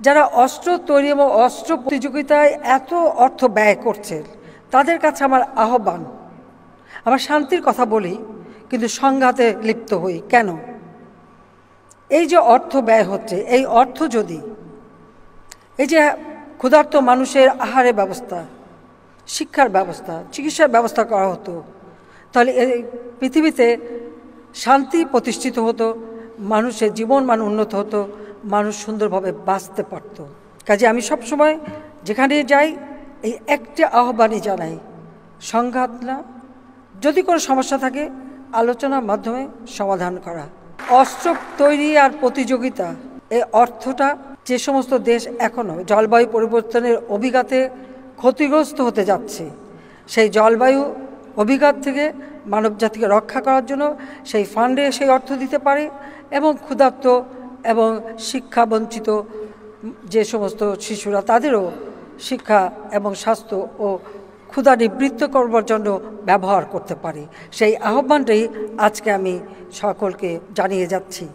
যারা অস্ত্র তৈরি এবং অস্ত্র প্রতিযোগিতায় এত অর্থ ব্যয় করছে তাদের কাছে আমার আহ্বান, আমরা শান্তির কথা বলি কিন্তু সংঘাতে লিপ্ত হই কেন? এই যে অর্থ ব্যয় হচ্ছে, এই অর্থ যদি এই যে ক্ষুধার্ত মানুষের আহারের ব্যবস্থা, শিক্ষার ব্যবস্থা, চিকিৎসার ব্যবস্থা করা হতো, তাহলে এই পৃথিবীতে শান্তি প্রতিষ্ঠিত হতো, মানুষের জীবনমান উন্নত হতো, মানুষ সুন্দরভাবে বাঁচতে পারত। কাজে আমি সবসময় যেখানে যাই এই একটা আহ্বানই জানাই, সংঘাত না, যদি কোনো সমস্যা থাকে আলোচনার মাধ্যমে সমাধান করা। অস্ত্র তৈরি আর প্রতিযোগিতা, এই অর্থটা যে সমস্ত দেশ এখনও জলবায়ু পরিবর্তনের অভিঘাতে ক্ষতিগ্রস্ত হতে যাচ্ছে, সেই জলবায়ু অভিঘাত থেকে মানবজাতিকে রক্ষা করার জন্য সেই ফান্ডে সেই অর্থ দিতে পারে এবং ক্ষুধার্ত এবং শিক্ষাবঞ্চিত যে সমস্ত শিশুরা তাদেরও শিক্ষা এবং স্বাস্থ্য ও ক্ষুধা নিবৃত্ত করবার জন্য ব্যবহার করতে পারে, সেই আহ্বানটাই আজকে আমি সকলকে জানিয়ে যাচ্ছি।